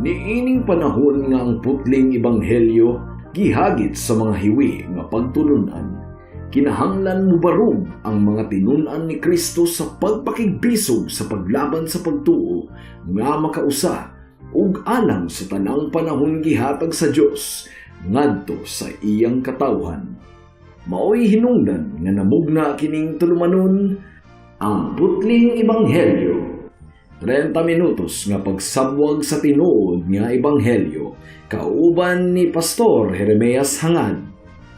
Niining panahon nga ang putling ebanghelyo gihagit sa mga hiwi nga pagtulunan. Kinahanglan mubarog ang mga tinunan ni Kristo sa pagpakigbisog sa paglaban sa pagtuo nga makausa ug alang sa tanang panahon gihatag sa Dios ngadto sa iyang katawhan. Maoy hinungdan nga namugna kining tulumanon ang putling ebanghelyo. 30 minutos nga pagsabwag sa tinuod nga ebanghelyo kauban ni Pastor Jeremias Hangad.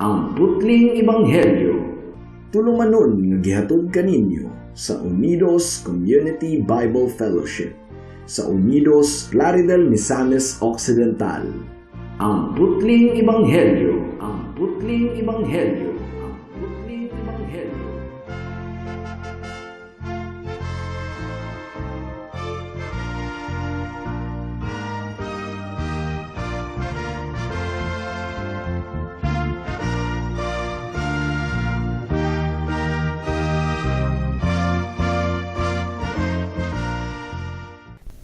Ang putling ebanghelyo tulumanon nga gihatod kaninyo sa Unidos Community Bible Fellowship sa Unidos Plaridel, Misamis Occidental. Ang putling ebanghelyo, ang putling ebanghelyo, ang putling ebanghelyo.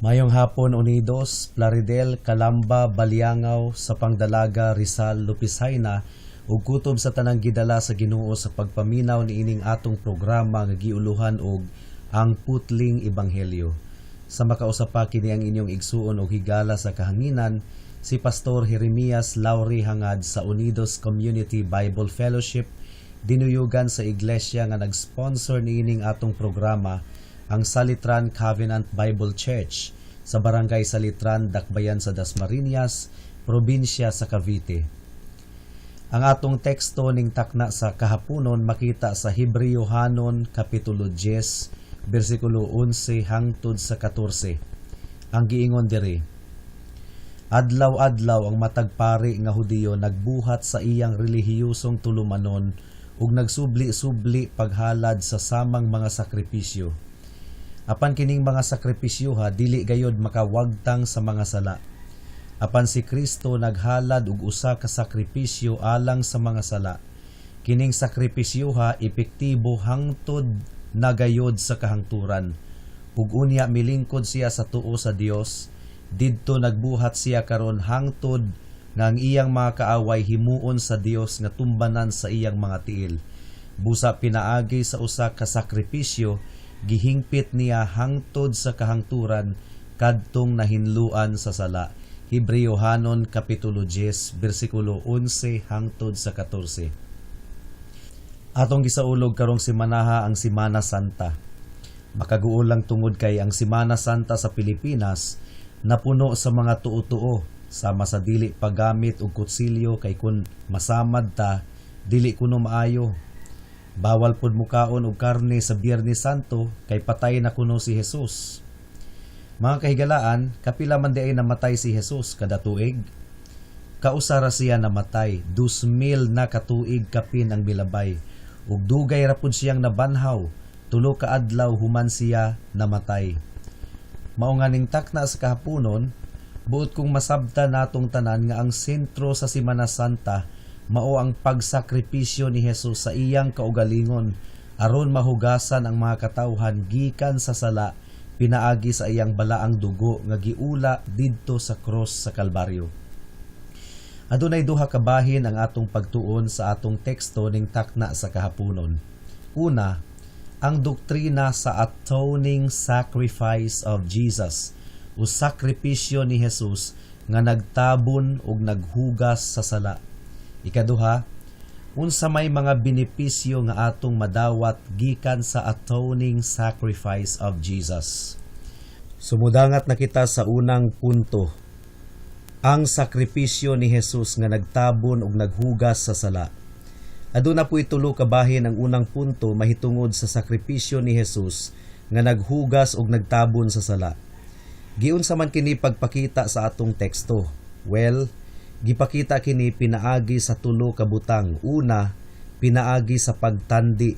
Mayong hapon Unidos, Plaridel, Calamba, Baliangaw, sa Pangdalaga, Rizal, Lupisayna ug kutob sa tanang gidala sa Ginoo sa pagpaminaw niining atong programa nga giuluhan og ang putling ebanghelyo. Sa makausapa kini ang inyong igsuon og higala sa kahanginan si Pastor Jeremias Lauri Hangad sa Unidos Community Bible Fellowship dinuyugan sa iglesia nga nag-sponsor niining atong programa, ang Salitran Covenant Bible Church sa Barangay Salitran, Dakbayan sa Dasmariñas, probinsya sa Cavite. Ang atong teksto ning takna sa kahaponon makita sa Hebreo-hanon Kapitulo 10, versikulo 11 hangtod sa 14. Ang giingon diri: Adlaw-adlaw ang matagpari nga Hudiyo nagbuhat sa iyang relihiyosong tulumanon ug nagsubli-subli paghalad sa samang mga sakripisyo. Apan kining mga sakripisyoha dili gayod makawagtang sa mga sala. Apan si Kristo naghalad og usa ka sakripisyo alang sa mga sala. Kining sakripisyoha epektibo hangtod nagayod sa kahangturan. Ug unya milingkod siya sa tuo sa Dios, didto nagbuhat siya karon hangtod nga ang iyang mga kaaway himuon sa Dios nga tumbanan sa iyang mga tiil. Busa pinaagi sa usa ka sakripisyo, gihingpit niya hangtod sa kahangturan kadtong nahinluan sa sala. Hebreo-hanon Kapitulo 10, versikulo 11 hangtod sa 14. Atong gisaulog karong semanaha ang Semana Santa. Makaguol lang tungod kay ang Semana Santa sa Pilipinas napuno sa mga tuo-tuo sama sa dili paggamit og kutsilyo kay kun masamad ta dili kuno maayo. Bawal pud mukaon og karne sa Biyernes Santo kay patay na kuno si Jesus. Mga kahigalaan, kapila man di ay namatay si Jesus kada tuig? Kausara siya namatay, 2,000 na katuig kapin ang milabay. Ug dugay ra pud siyang nabanhaw, 3 ka adlaw human siya namatay. Mao nga ning takna sa kahaponon, buot kong masabta natong tanan nga ang sentro sa Semana Santa mao ang pagsakripisyo ni Jesus sa iyang kaugalingon aron mahugasan ang mga katawhan gikan sa sala pinaagi sa iyang balaang dugo nga giula didto sa cross sa Kalbaryo. Adunay duha ka bahin ang atong pagtuon sa atong teksto ning takna sa kahaponon. Una, ang doktrina sa atoning sacrifice of Jesus o sakripisyo ni Jesus nga nagtabon ug naghugas sa sala. Ikaduha, unsa may mga benepisyo nga atong madawat gikan sa atoning sacrifice of Jesus. Sumudangat na kita sa unang punto. Ang sakripisyo ni Jesus nga nagtabon ug naghugas sa sala. Aduna po itulo ka bahin ang unang punto mahitungod sa sakripisyo ni Jesus nga naghugas ug nagtabon sa sala. Giunsa man kini pagpakita sa atong teksto? Well, gipakita kini pinaagi sa tulo ka butang. Una, pinaagi sa pagtandi.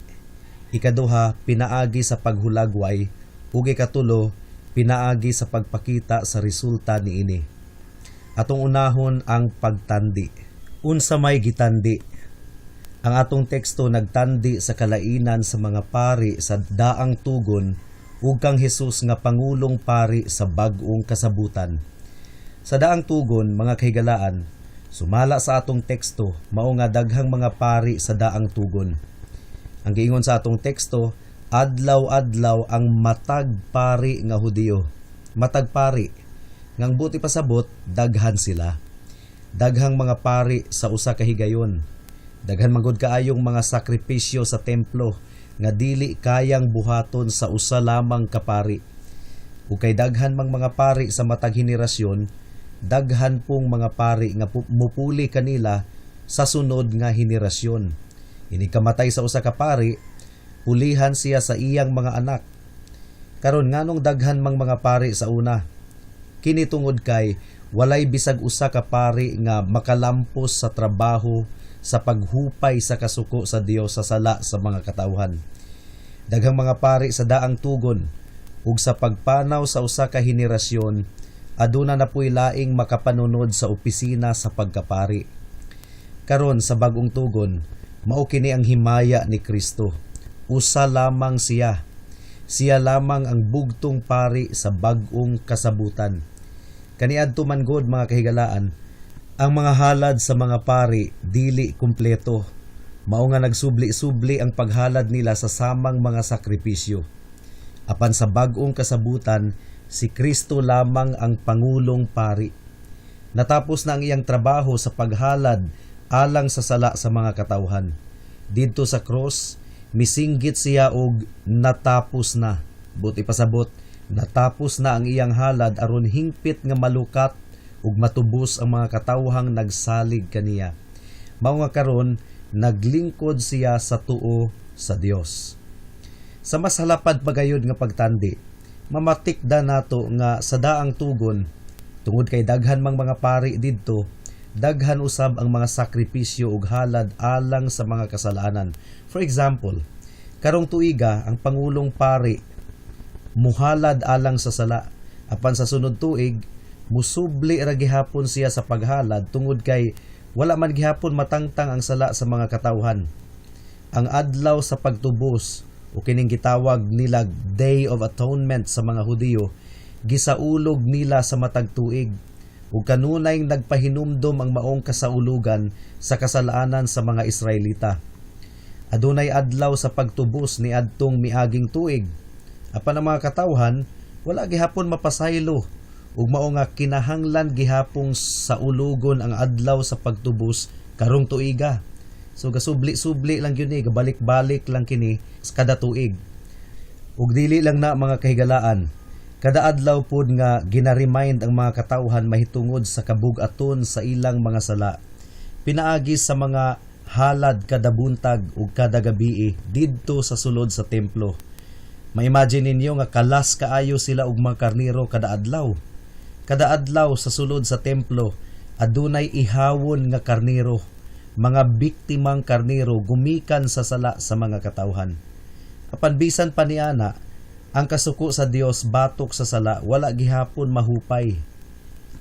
Ikaduha, pinaagi sa paghulagway. Ug ikatulo, pinaagi sa pagpakita sa resulta niini. Atong unahon ang pagtandi. Unsa may gitandi? Ang atong teksto nagtandi sa kalainan sa mga pari sa daang tugon ug kang Hesus nga pangulong pari sa bag-ong kasabutan. Sa daang tugon, mga kahigalaan, sumala sa atong teksto, mao nga daghang mga pari sa daang tugon. Ang giingon sa atong teksto, adlaw-adlaw ang matag pari nga Hudiyo. Matag pari, ngang buti pasabot, daghan sila. Daghang mga pari sa usa ka higayon. Daghan manggod kaayong mga sakripisyo sa templo nga dili kayang buhaton sa usa lamang ka pari. Ug kay daghan mang mga pari sa matag henerasyon, daghan pong mga pari nga mupuli kanila sa sunod nga henerasyon. Ini kamatay sa usa ka pari, pulihan siya sa iyang mga anak. Karon nganong daghan mang mga pari sa una? Kini tungod kay walay bisag usa ka pari nga makalampos sa trabaho sa paghupay sa kasuko sa Dios sa sala sa mga katawhan. Daghang mga pari sa daang tugon ug sa pagpanaw sa usa ka henerasyon, aduna na puy laing makapanunod sa opisina sa pagkapari. Karon sa bag-ong tugon, mao kini ang himaya ni Kristo. Usa lamang siya. Siya lamang ang bugtong pari sa bag-ong kasabutan. Kaniadto man gud mga kahigalaan, ang mga halad sa mga pari dili kumpleto. Mao nga nagsubli-subli ang paghalad nila sa samang mga sakripisyo. Apan sa bag-ong kasabutan, si Kristo lamang ang pangulong pari. Natapos na ang iyang trabaho sa paghalad alang sa sala sa mga katawhan. Didto sa cross, misinggit siya og natapos na. Buti pasabot, natapos na ang iyang halad aron hingpit nga malukat ug matubos ang mga katawhang nagsalig kaniya. Mao nga karon naglingkod siya sa tuo sa Dios. Sa mas halapad pagayod nga pagtandi, mamatikda nato nga sa daang tugon, tungod kay daghan mang mga pari didto, daghan usab ang mga sakripisyo ug halad alang sa mga kasalanan. For example, karong tuiga ang pangulong pari muhalad alang sa sala, apan sa sunod tuig musubli ra gihapon siya sa paghalad tungod kay wala man gihapon matangtang ang sala sa mga katawhan. Ang adlaw sa pagtubos o kining gitawag nila Day of Atonement sa mga Hudiyo, gisaulog nila sa matag tuig ug kanunay nagpahinumdom ang maong kasaulugan sa kasalanan sa mga Israelita. Adunay adlaw sa pagtubos ni adtong miaging tuig. Apan ang mga katawhan wala gihapon mapasaylo ug mao nga kinahanglan gihapong sa ulugon ang adlaw sa pagtubos karong tuiga. So gasubli-subli lang yun gabalik-balik lang kini kada tuig. Ug dili lang na mga kahigalaan, kada adlaw pod nga ginaremind ang mga katawhan mahitungod sa kabug-aton sa ilang mga sala. Pinaagi sa mga halad kada buntag ug kada gabii didto sa sulod sa templo. Ma-imagine ninyo nga kalas kaayo sila og mga karniro kada adlaw. Kada adlaw sa sulod sa templo, adunay ihawon nga karniro, mga biktimang karniro gumikan sa sala sa mga katawhan. Apan bisan pa niana, ang kasuko sa Dios batok sa sala wala gihapon mahupay.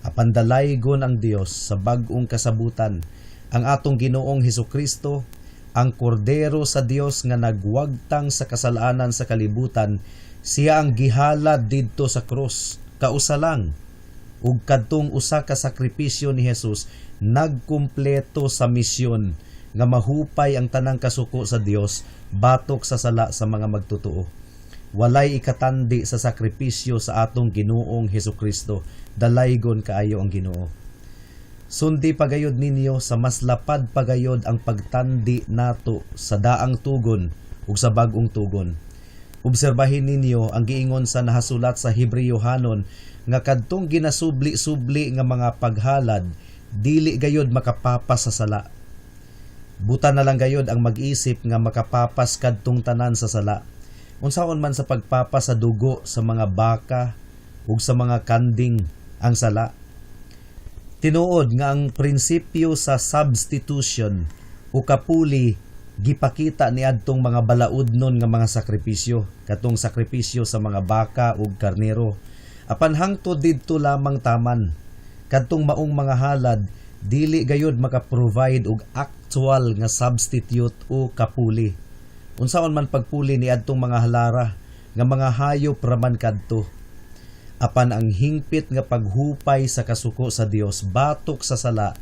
Apan dalaygon ang Dios sa bag-ong kasabutan, ang atong Ginoong Hesukristo, ang kordero sa Dios nga nagwagtang sa kasalanan sa kalibutan, siya ang gihalad didto sa krus, kausa lang. Ug kadtong usa ka sakripisyo ni Jesus nagkumpleto sa misyon nga mahupay ang tanang kasuko sa Dios batok sa sala sa mga magtotoo. Walay ikatandi sa sakripisyo sa atong Ginoong Hesukristo. Dalaygon kaayo ang Ginoo. Sundi pagayod ninyo sa mas lapad pagayod ang pagtandi nato sa daang tugon ug sa bag-ong tugon. Obserbahin ninyo ang giingon sa nahasulat sa Hebreyohanon nga kadtong ginasubli-subli nga mga paghalad dili gayod makapapas sa sala. Buta na lang gayod ang mag-isip nga makapapas kadtong tanan sa sala. Unsaon man sa pagpapas sa dugo sa mga baka ug sa mga kanding ang sala. Tinuod nga ang prinsipyo sa substitution o kapuli gipakita ni adtong mga balaudnon nga mga sakripisyo, katong sakripisyo sa mga baka ug karnero. Apan hangtod didto lamang taman, kadtong maong mga halad dili gayud maka-provide og actual nga substitute o kapuli. Unsaon man pagpuli ni adtong mga halara nga mga hayop raman kadto. apan ang hingpit nga paghupay sa kasuko sa Dios batok sa sala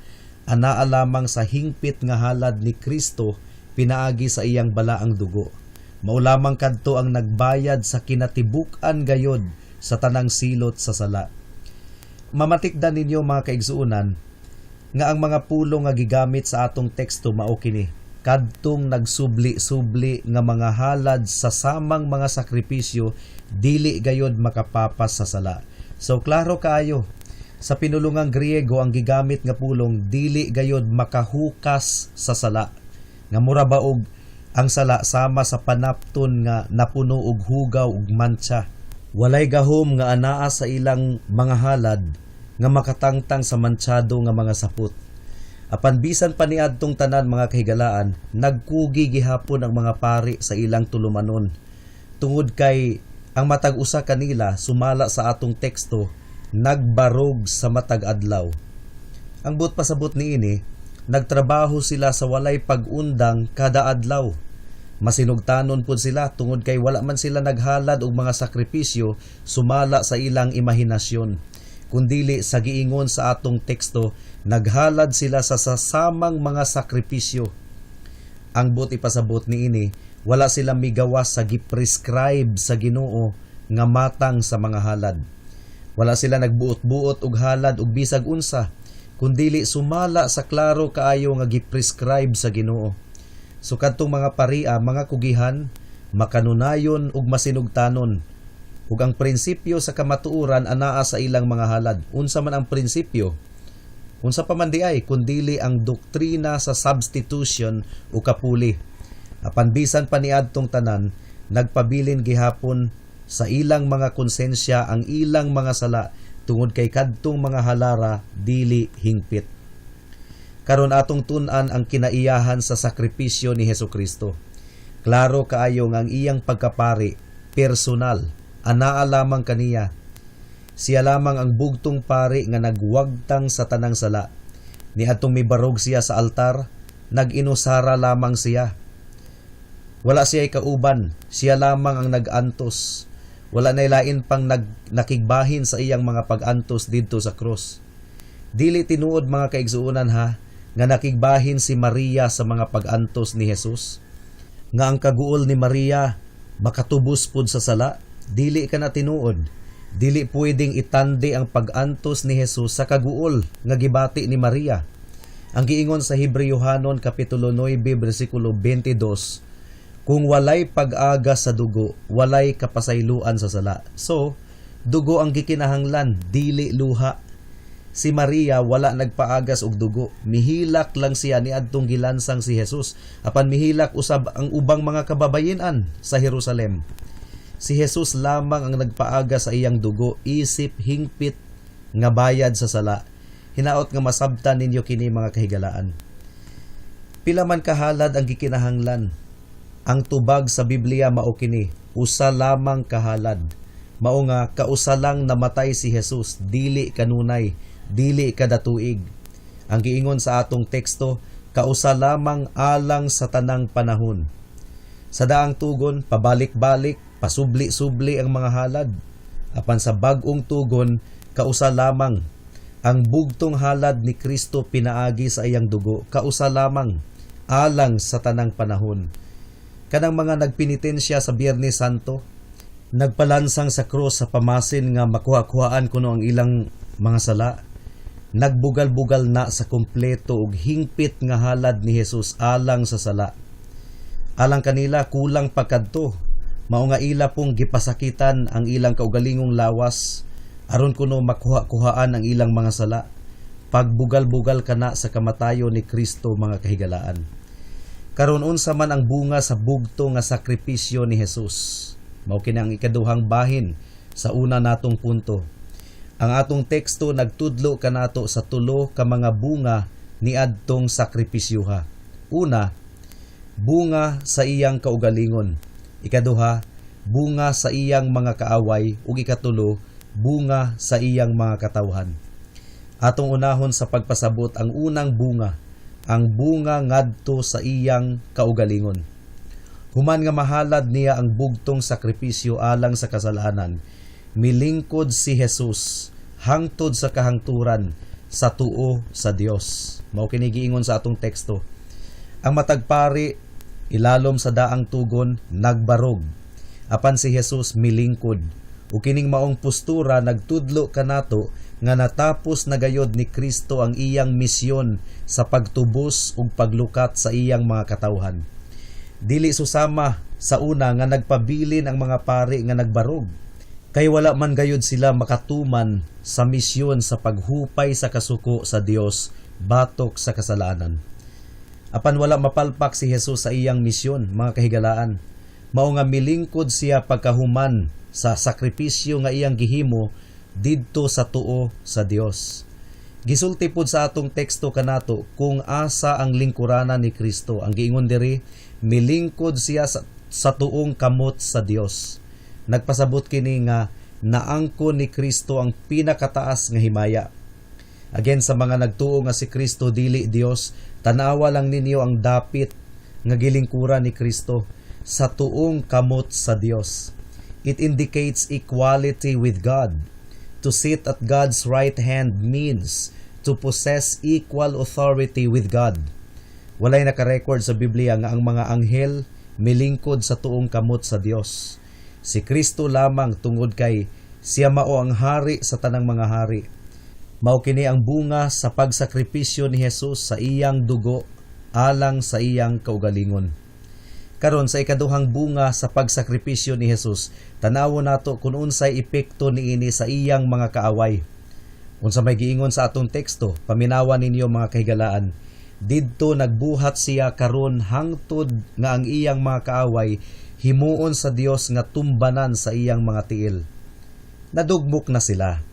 anaa lamang sa hingpit nga halad ni Kristo pinaagi sa iyang balaang dugo. Mao lamang kadto ang nagbayad sa kinatibuk-an gayod sa tanang silot sa sala. Mamatikdan ninyo mga kaigsuunan nga ang mga pulong nga gigamit sa atong teksto mao kini kadtong nagsubli-subli nga mga halad sa samang mga sakripisyo dili gayod makapapas sa sala. So klaro kaayo sa pinulungang Griego ang gigamit nga pulong dili gayod makahukas sa sala. Nga mura baog ang sala sama sa panapton nga napuno og hugaw ug mantsa. Walay gahom nga anaa sa ilang mga halad nga makatangtang sa mantsado nga mga sapot. Apan bisan pa niadtong tanan mga kahigalaan, nagkugi gihapon ang mga pari sa ilang tulumanon. Tungod kay ang matag usa kanila sumala sa atong teksto nagbarog sa matag adlaw. Ang buot pasabot niini, nagtrabaho sila sa walay pag-undang kada adlaw. Masinugtanon pud sila tungod kay wala man sila naghalad og mga sakripisyo sumala sa ilang imahinasyon. Kundili sa giingon sa atong teksto, naghalad sila sa sasamang mga sakripisyo. Ang buot ipasabot niini, wala sila migawas sa giprescribe sa Ginoo nga matang sa mga halad. Wala sila nagbuot-buot og halad og bisag unsa, kundili sumala sa klaro kaayo nga giprescribe sa Ginoo. So kadtong mga paria, mga kugihan, makanunayon ug masinugtanon. Ug ang prinsipyo sa kamatuoran anaa sa ilang mga halad. Unsa man ang prinsipyo? Unsa pa man di ay kundili ang doktrina sa substitution o kapuli. Apan bisan pa niadtong tanan, nagpabilin gihapon sa ilang mga konsensya ang ilang mga sala tungod kay kadtong mga halara dili hingpit. Karon atong tun-an ang kinaiyahan sa sakripisyo ni Hesukristo. Klaro kaayo nga ang iyang pagkapari personal, anaa lamang kaniya. Siya lamang ang bugtong pari nga nagwagtang sa tanang sala. Niadtong mibarog siya sa altar, nag-inusara lamang siya. Wala siya'y kauban, siya lamang ang nag-antos. Wala na lain pang nakigbahin sa iyang mga pag-antos didto sa krus. Dili tinuod mga kaigsuunan ha, nga nakigbahin si Maria sa mga pag-antos ni Jesus. Nga ang kaguol ni Maria makatubos pud sa sala, dili ka na tinuod. Dili pwedeng itandi ang pag-antos ni Jesus sa kaguol nga gibati ni Maria. Ang giingon sa Hebrewhanon kapitulo 9 bersikulo 22, kung walay pag-aga sa dugo, walay kapasayloan sa sala. So, dugo ang gikinahanglan, dili luha. Si Maria wala nagpaagas og dugo, mihilak lang siya niadtong gilansang si Jesus, apan mihilak usab ang ubang mga kababayen-an sa Jerusalem. Si Jesus lamang ang nagpaaga sa iyang dugo, isip hingpit nga bayad sa sala. Hinaot nga masabtan ninyo kini mga kahigalaan. Pila man kahalad ang gikinahanglan. Ang tubag sa Biblia mao kini, usa lamang kahalad. Mao nga kausa lang namatay si Jesus, dili kanunay, dili kadatuig. Ang giingon sa atong teksto, kausa lamang alang sa tanang panahon. Sa daang tugon, pabalik-balik, pasubli-subli ang mga halad. Apan sa bag-ong tugon, kausa lamang. Ang bugtong halad ni Kristo pinaagi sa iyang dugo, kausa lamang, alang sa tanang panahon. Kanang mga nagpenitensya sa Biyernes Santo, nagpalansang sa krus sa pamasin nga makuha-kuhaan kuno ang ilang mga sala, nagbugal-bugal na sa kompleto og hingpit nga halad ni Jesus alang sa sala. Alang kanila kulang pagkadto, mao nga ila pong gipasakitan ang ilang kaugalingong lawas aron kuno makuha-kuhaan ang ilang mga sala. Pagbugal-bugal kana sa kamatayo ni Kristo mga kahigalaan. Karon unsa man ang bunga sa bugto nga sakripisyo ni Jesus? Mao kini ang ikaduhang bahin sa una natong punto. Ang atong teksto nagtudlo kanato sa tulo ka mga bunga ni adtong sakripisyoha. Una, bunga sa iyang kaugalingon. Ikaduha, bunga sa iyang mga kaaway. Ug ikatulo, bunga sa iyang mga katawhan. Atong unahon sa pagpasabot ang unang bunga, ang bunga ngadto sa iyang kaugalingon. Human nga mahalad niya ang bugtong sakripisyo alang sa kasalanan, milingkod si Jesus hangtod sa kahangturan sa tuo sa Dios. Mao kini giingon sa atong teksto. Ang matag pari ilalom sa daang tugon nagbarog, apan si Jesus milingkod. O kining maong postura nagtudlo kanato nga natapos na gayod ni Kristo ang iyang misyon sa pagtubos ug paglukat sa iyang mga katawhan. Dili susama sa una nga nagpabilin ang mga pari nga nagbarog, kay wala man gayod sila makatuman sa misyon sa paghupay sa kasuko sa Dios batok sa kasalanan. Apan wala mapalpak si Jesus sa iyang misyon, mga kahigalaan. Mao nga milingkod siya pagkahuman sa sakripisyo nga iyang gihimo didto sa tuo sa Dios. Gisulti pod sa atong teksto kanato kung asa ang lingkuranan ni Kristo. Ang giingon diri, milingkod siya sa tuong kamot sa Dios. Nagpasabot kini nga naangkon ni Kristo ang pinakataas nga himaya. Again, sa mga nagtuo nga si Kristo dili Dios, tanawa lang ninyo ang dapit nga gilingkuran ni Kristo sa tuong kamot sa Dios. It indicates equality with God. To sit at God's right hand means to possess equal authority with God. Walay nakarecord sa Biblia nga ang mga anghel milingkod sa tuong kamot sa Dios. Si Kristo lamang tungod kay siya mao ang hari sa tanang mga hari. Mao kini ang bunga sa pagsakripisyo ni Jesus sa iyang dugo alang sa iyang kaugalingon. Karon sa ikaduhang bunga sa pagsakripisyo ni Jesus, tanawo nato kung unsay epekto niini sa iyang mga kaaway. Unsa may giingon sa atong teksto, paminawan ninyo mga kahigalaan, didto nagbuhat siya karon hangtod nga ang iyang mga kaaway himuon sa Dios nga tumbanan sa iyang mga tiil. Nadugmok na sila.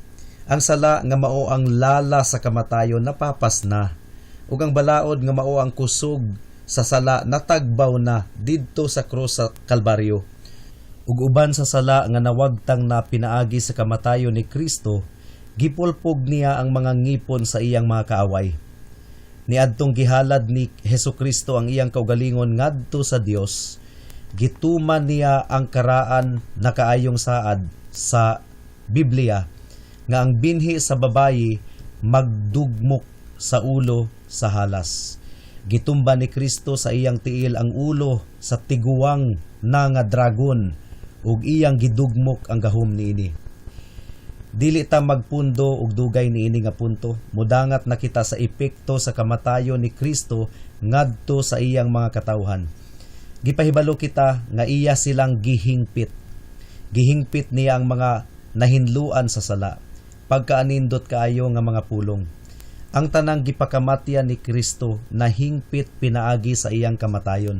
Ang sala nga mao ang lala sa kamatayon napapas na, ug ang balaod nga mao ang kusog sa sala natagbaw na didto sa krus sa Kalbaryo. Ug uban sa sala nga nawagtang na pinaagi sa kamatayon ni Kristo, gipulpog niya ang mga ngipon sa iyang mga kaaway. Niadtong gihalad ni Hesukristo ang iyang kaugalingon ngadto sa Dios, gituman niya ang karaan na kaayong saad sa Biblia nga ang binhi sa babayi magdugmok sa ulo sa halas. Gitumba ni Kristo sa iyang tiil ang ulo sa tiguwang na nga dragon ug iyang gidugmok ang gahom niini. Dili ta magpundo og dugay niini nga punto. Mudangat na kita sa epekto sa kamatayon ni Kristo ngadto sa iyang mga katawhan. Gipahibalo kita nga iya silang gihingpit. Gihingpit niya ang mga nahinluan sa sala. Pagkaanindot kaayo nga mga pulong. Ang tanang gipakamatyan ni Kristo nahingpit pinaagi sa iyang kamatayon.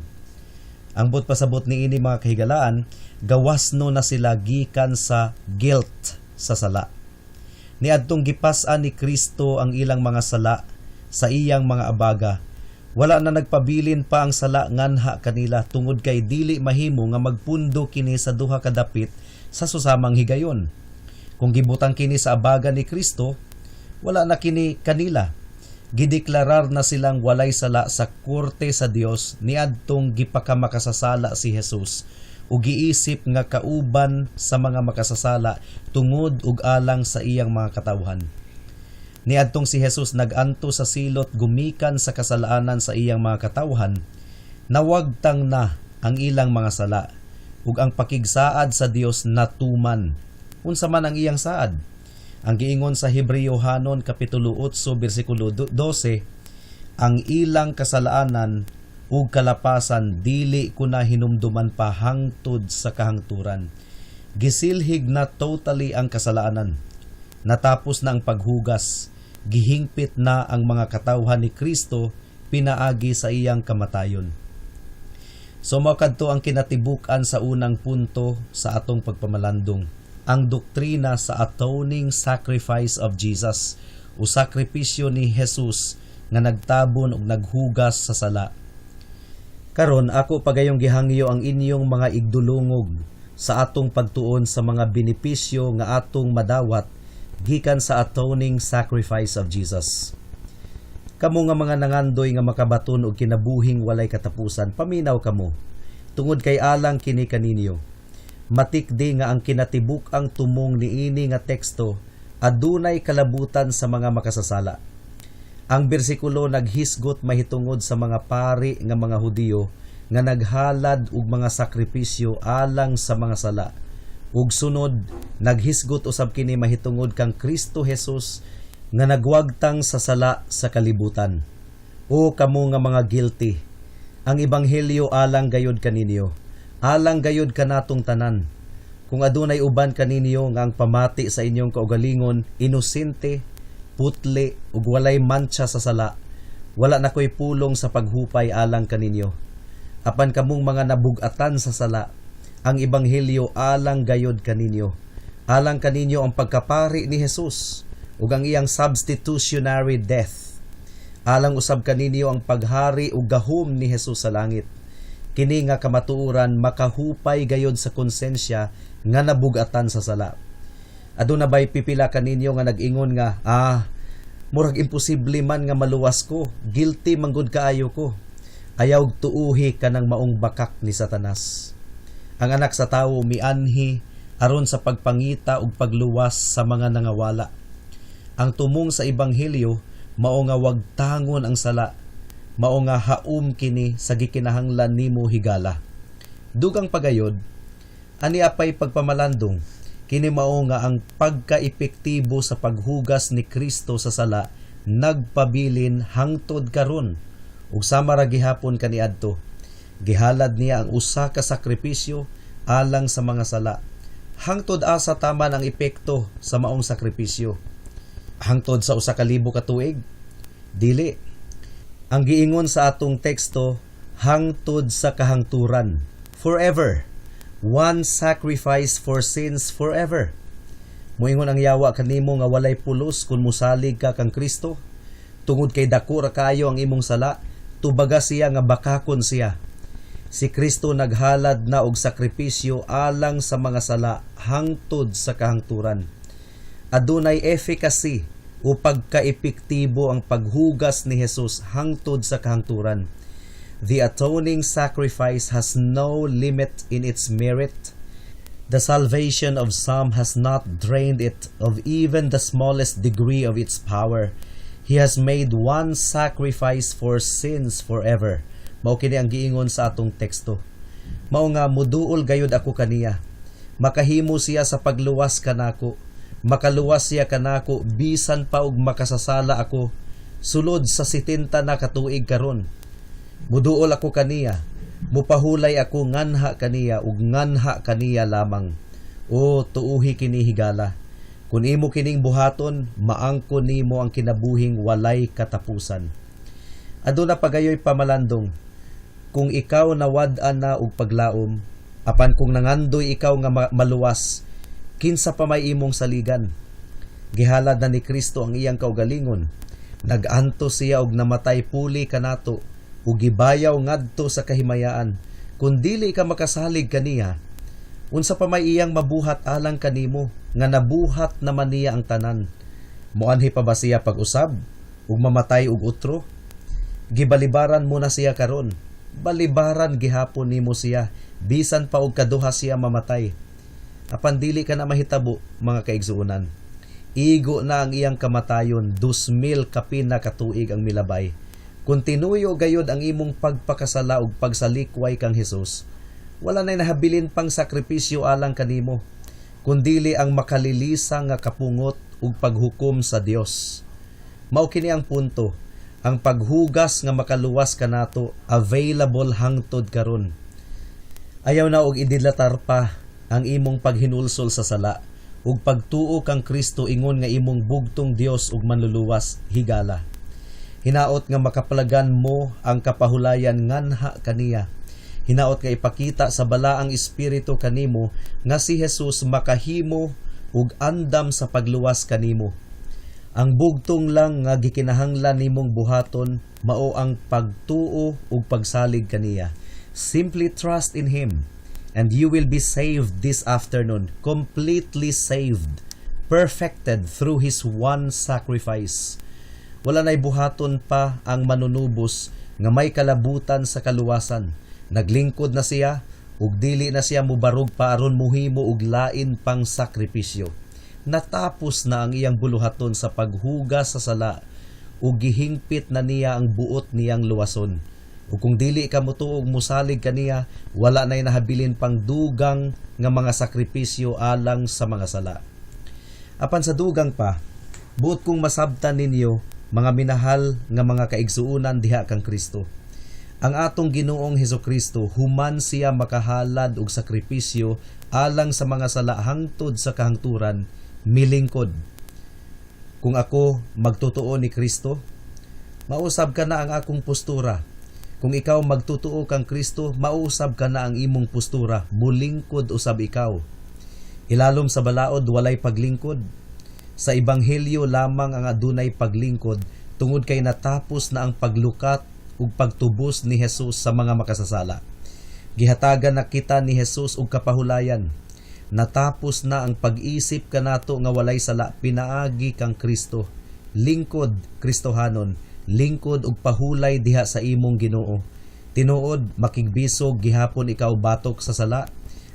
Ang but pasabot ni ini mga kahigalaan, gawasno na sila gikan sa guilt sa sala. Niadtong gipas-an ni Kristo ang ilang mga sala sa iyang mga abaga. Wala na nagpabilin pa ang sala nganha kanila tungod kay dili mahimo nga magpundo kini sa duha ka dapit sa susamang higayon. Kung gibutang kini sa abaga ni Kristo, wala na kini kanila. Gideklarar na silang walay sala sa korte sa Dios niadtong gipakamakasasala si Jesus ug giisip nga kauban sa mga makasasala tungod ug alang sa iyang mga katawhan. Niadtong si Jesus naganto sa silot gumikan sa kasalanan sa iyang mga katawhan, nawagtang na ang ilang mga sala ug ang pakigsaad sa Dios natuman. Unsa man ang iyang saad? Ang giingon sa Hebreyohanon kapitulo 8 bersikulo 12, ang ilang kasalaanan ug kalapasan dili ko na hinumduman pa hangtod sa kahangturan. Gisilhig na totally ang kasalanan. Natapos na ang paghugas. Gihingpit na ang mga katawhan ni Kristo pinaagi sa iyang kamatayon. So makadto ang kinatibuk-an sa unang punto sa atong pagpamalandong. Ang doktrina sa atoning sacrifice of Jesus o sakripisyo ni Jesus nga nagtabon ug naghugas sa sala. Karon ako pagayong gihangyo ang inyong mga igdulungog sa atong pagtuon sa mga benepisyo nga atong madawat gikan sa atoning sacrifice of Jesus. Kamo nga mga nangandoy nga makabaton og kinabuhing walay katapusan, paminaw kamo tungod kay alang kini kaninyo. matikdi nga ang kinatibuk ang tumong niini nga teksto adunay kalabutan sa mga makasasala. Ang bersikulo naghisgot mahitungod sa mga pari nga mga Hudiyo nga naghalad og mga sakripisyo alang sa mga sala. Ug sunod naghisgot usab kini mahitungod kang Kristo Jesus nga nagwagtang sa sala sa kalibutan. O kamo nga mga guilty, ang ebanghelyo alang gayud kaninyo, alang gayud kanatong tanan. Kung adunay uban kaninyo nga ang pamati sa inyong kaugalingon inosente, putli ug walay mantsa sa sala, wala na ko'y pulong sa paghupay alang kaninyo. Apan kamong mga nabugatan sa sala, ang ebanghelyo alang gayud kaninyo. Alang kaninyo ang pagkapari ni Jesus ug ang iyang substitutionary death. Alang usab kaninyo ang paghari ug gahom ni Jesus sa langit. Kini nga kamatuoran makahupay gayud sa konsensya nga nabugatan sa sala. Aduna bay pipila kaninyo nga nag-ingon nga, murag imposible man nga maluwas ko, guilty manggod kaayo ko. Ayaw tuuhi kanang maong bakak ni Satanas. Ang anak sa tawo mianhi aron sa pagpangita ug pagluwas sa mga nangawala. Ang tumong sa ebanghelyo mao nga wagtangon ang sala, mao nga haum kini sa gikinahanglan nimo higala. Dugang pagayod, ani apay pagpamalandong, kini mao nga ang pagkaepektibo sa paghugas ni Kristo sa sala nagpabilin hangtod karon. Ug sama ra gihapon kaniadto, gihalad niya ang usa ka sakripisyo alang sa mga sala. Hangtod asa taman ang epekto sa maong sakripisyo? Hangtod sa 1,000 ka tuig? Dili. Ang giingon sa atong teksto, hangtod sa kahangturan. Forever. One sacrifice for sins forever. Moingon ang yawa kanimo nga walay pulos kung musalig ka kang Kristo. Tungod kay dako ra kayo ang imong sala, tubaga siya nga bakakon siya. Si Kristo naghalad na og sakripisyo alang sa mga sala hangtod sa kahangturan. Adunay efficacy o pagkaepektibo ang paghugas ni Jesus hangtod sa kahangturan. The atoning sacrifice has no limit in its merit. The salvation of some has not drained it of even the smallest degree of its power. He has made one sacrifice for sins forever. Mao kini ang giingon sa atong teksto. Mao nga muduol gayud ako kaniya. Makahimo siya sa pagluwas kanako. Makaluwas siya kanako bisan pa og makasasala ako sulod sa 70 na katuig karon. Muduol ako kaniya. Mupahulay ako nganha kaniya ug nganha kaniya lamang. O tuuhi kini higala. Kung imo kining buhaton, maangko nimo ang kinabuhing walay katapusan. Aduna pagayoy pamalandong, kung ikaw nawad-an na og paglaom, apan kung nangandoy ikaw nga maluwas, kinsa pa may imong saligan? Gihalad na ni Kristo ang iyang kaugalingon. Nag-anto siya og namatay puli kanato ug gibayaw ngadto sa kahimayaan. Kung dili ka makasalig kaniya, unsa pa may iyang mabuhat alang kanimo nga nabuhat naman niya ang tanan? Moanhi pa ba siya pag-usab ug mamatay og utro? Gibalibaran mo na siya karon. Balibaran gihapon nimo siya bisan pa og kaduha siya mamatay. Apan dili ka na mahitabo, mga kaigsuonan. Igo na ang iyang kamatayon, 2,000 kapin na katuig ang milabay. Kung tinuyo gayod ang imong pagpakasala ug pagsalikway kang Hesus, wala na nahabilin pang sakripisyo alang kanimo, kundili ang makalilisa nga kapungot ug paghukom sa Dios. Mao kini ang punto, ang paghugas nga makaluwas kanato available hangtod karon. Ayaw na og idilatar pa ang imong paghinulsol sa sala ug pagtuo kang Kristo ingon nga imong bugtong Dios ug manluluwas higala. Hinaot nga makapalagan mo ang kapahulayan nganha kaniya. Hinaot nga ipakita sa balaang espiritu kanimo nga si Jesus makahimo ug andam sa pagluwas kanimo. Ang bugtong lang nga gikinahanglan nimong buhaton mao ang pagtuo ug pagsalig kaniya. Simply trust in Him and you will be saved this afternoon, completely saved, perfected through His one sacrifice. Wala na'y buhaton pa ang manunubos nga may kalabutan sa kaluwasan. Naglingkod na siya ug dili na siya mubarog pa aron muhimo og lain pang sakripisyo. Natapos na ang iyang buluhaton sa paghugas sa sala ug gihingpit na niya ang buot niyang luwason. Ug kung dili ka motuog musalig kaniya, wala nay nahabilin pang dugang nga mga sakripisyo alang sa mga sala. Apan sa dugang pa, buot kong masabtan ninyo, mga minahal nga mga kaigsuunan diha kang Kristo. Ang atong Ginoong Hesukristo, human siya makahalad og sakripisyo alang sa mga sala hangtod sa kahangturan, milingkod. Kung ako magtotoo ni Kristo, mausab ka na ang akong postura. Kung ikaw magtotoo kang Kristo, mausab ka na ang imong postura, mulingkod usab ikaw. Ilalom sa balaod walay paglingkod. Sa ebanghelyo lamang ang adunay paglingkod, tungod kay natapos na ang paglukat ug pagtubos ni Jesus sa mga makasasala. Gihatagan na kita ni Jesus og kapahulayan. Natapos na ang pag-isip kanato nga walay sala, pinaagi kang Kristo. Lingkod Kristohanon, lingkod ug pahulay diha sa imong Ginoo. Tinuod makigbisog gihapon ikaw batok sa sala,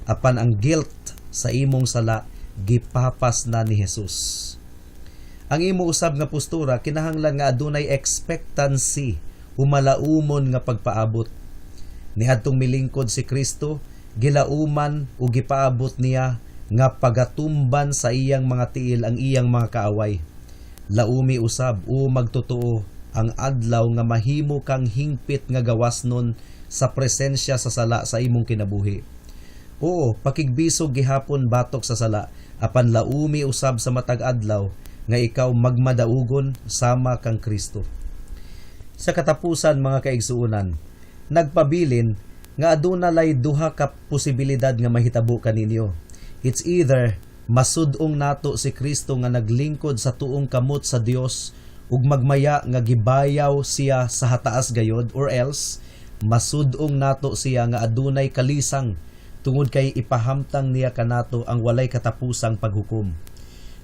apan ang guilt sa imong sala gipapas na ni Jesus. Ang imo usab nga postura kinahanglan nga adunay expectancy, umalaumon nga pagpaabot. Niadtong milingkod si Kristo, gilauman o gipaabot niya nga pagatumban sa iyang mga tiil ang iyang mga kaaway. Laumi usab o magtotoo ang adlaw nga mahimo kang hingpit nga gawasnon sa presensya sa sala sa imong kinabuhi. Oo, pakigbisog gihapon batok sa sala, apan laumi usab sa matag adlaw nga ikaw magmadaugon sama kang Kristo. Sa katapusan mga kaigsuunan, nagpabilin nga aduna lay duha ka posibilidad nga mahitabo kaninyo. It's either masud-ong nato si Kristo nga naglingkod sa tuong kamot sa Dios ug magmaya nga gibayaw siya sa hataas gayod, or else masud-ong nato siya nga adunay kalisang tungod kay ipahamtang niya kanato ang walay katapusang paghukom.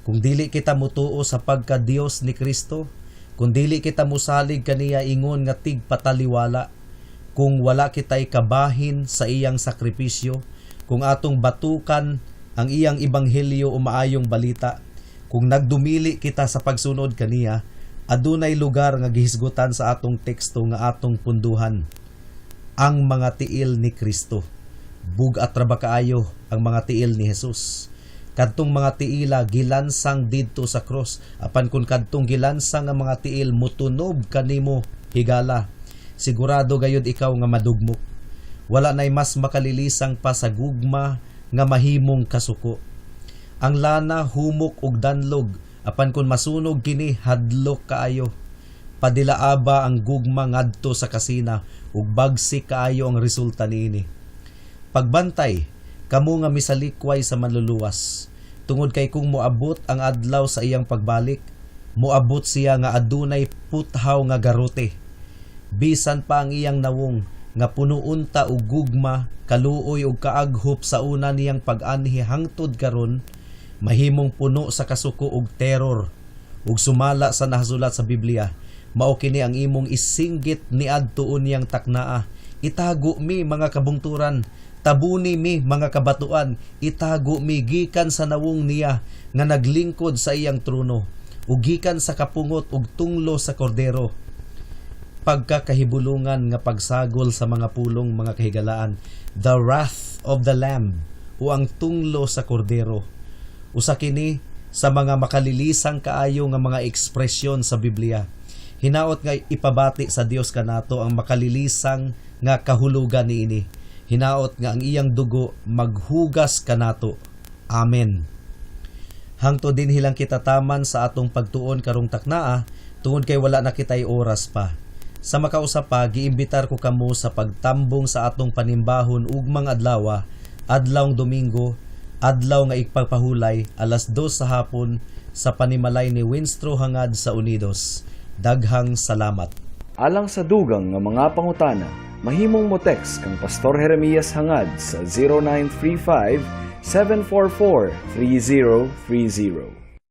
Kung dili kita mutuo sa pagka-Dios ni Kristo, kung dili kita musalig kaniya ingon nga tigpataliwala, kung wala kitay kabahin sa iyang sakripisyo, kung atong batukan ang iyang ebanghelyo o maayong balita, kung nagdumili kita sa pagsunod kaniya, adunay lugar nga gihisgutan sa atong teksto nga atong punduhan. Ang mga tiil ni Kristo. Bugat ra ba kaayo ang mga tiil ni Jesus? Kadtong mga tiila gilansang didto sa cross, apan kung kadtong gilansang ang mga tiil mutunob kanimo higala, sigurado gayud ikaw nga madugmok. Wala nay mas makalilisang pa sa gugma nga mahimong kasuko. Ang lana humok og danlog, apan kung masunog kini hadlok kaayo. Padilaaba ang gugma ngadto sa kasina ug bagsik kaayo ang resulta niini. Pagbantay, kamo nga misalikway sa manluluwas. Tungod kay kung moabot ang adlaw sa iyang pagbalik, moabot siya nga adunay puthaw nga garote. Bisan pa ang iyang nawong nga punuunta og gugma, kaluoy ug kaaghop sa una niyang pag-anhi hangtod karon, mahimong puno sa kasuko ug terror. Ug sumala sa nahasulat sa Biblia, mao kini ang imong isinggit niadtuon niyang taknaa. Itago mi mga kabungturan, tabuni mi mga kabatuan, itago mi gikan sa nawong niya nga naglingkod sa iyang trono, ug gikan sa kapungot ug tunglo sa kordero. Pagkakahibulungan nga pagsagol sa mga pulong mga kahigalaan, the wrath of the Lamb o ang tunglo sa kordero. Usa kini sa mga makalilisang kaayo nga mga ekspresyon sa Biblia. Hinaot nga ipabati sa Dios kanato ang makalilisang nga kahulugan niini. Hinaot nga ang iyang dugo maghugas kanato. Amen. Hangtod din hilang kita taman sa atong pagtuon karong taknaa, tungod kay wala na kitay oras pa. Sa makausap pa, giimbitar ko kamo sa pagtambong sa atong panimbahon ugmang adlaw, adlawng Domingo, adlaw nga ipagpahulay, 2:00 sa hapon sa panimalay ni Winstro hangad sa Unidos. Daghang salamat. Alang sa dugang nga mga pangutana, mahimong mo text kang Pastor Jeremias hangad sa 0935 744 3030.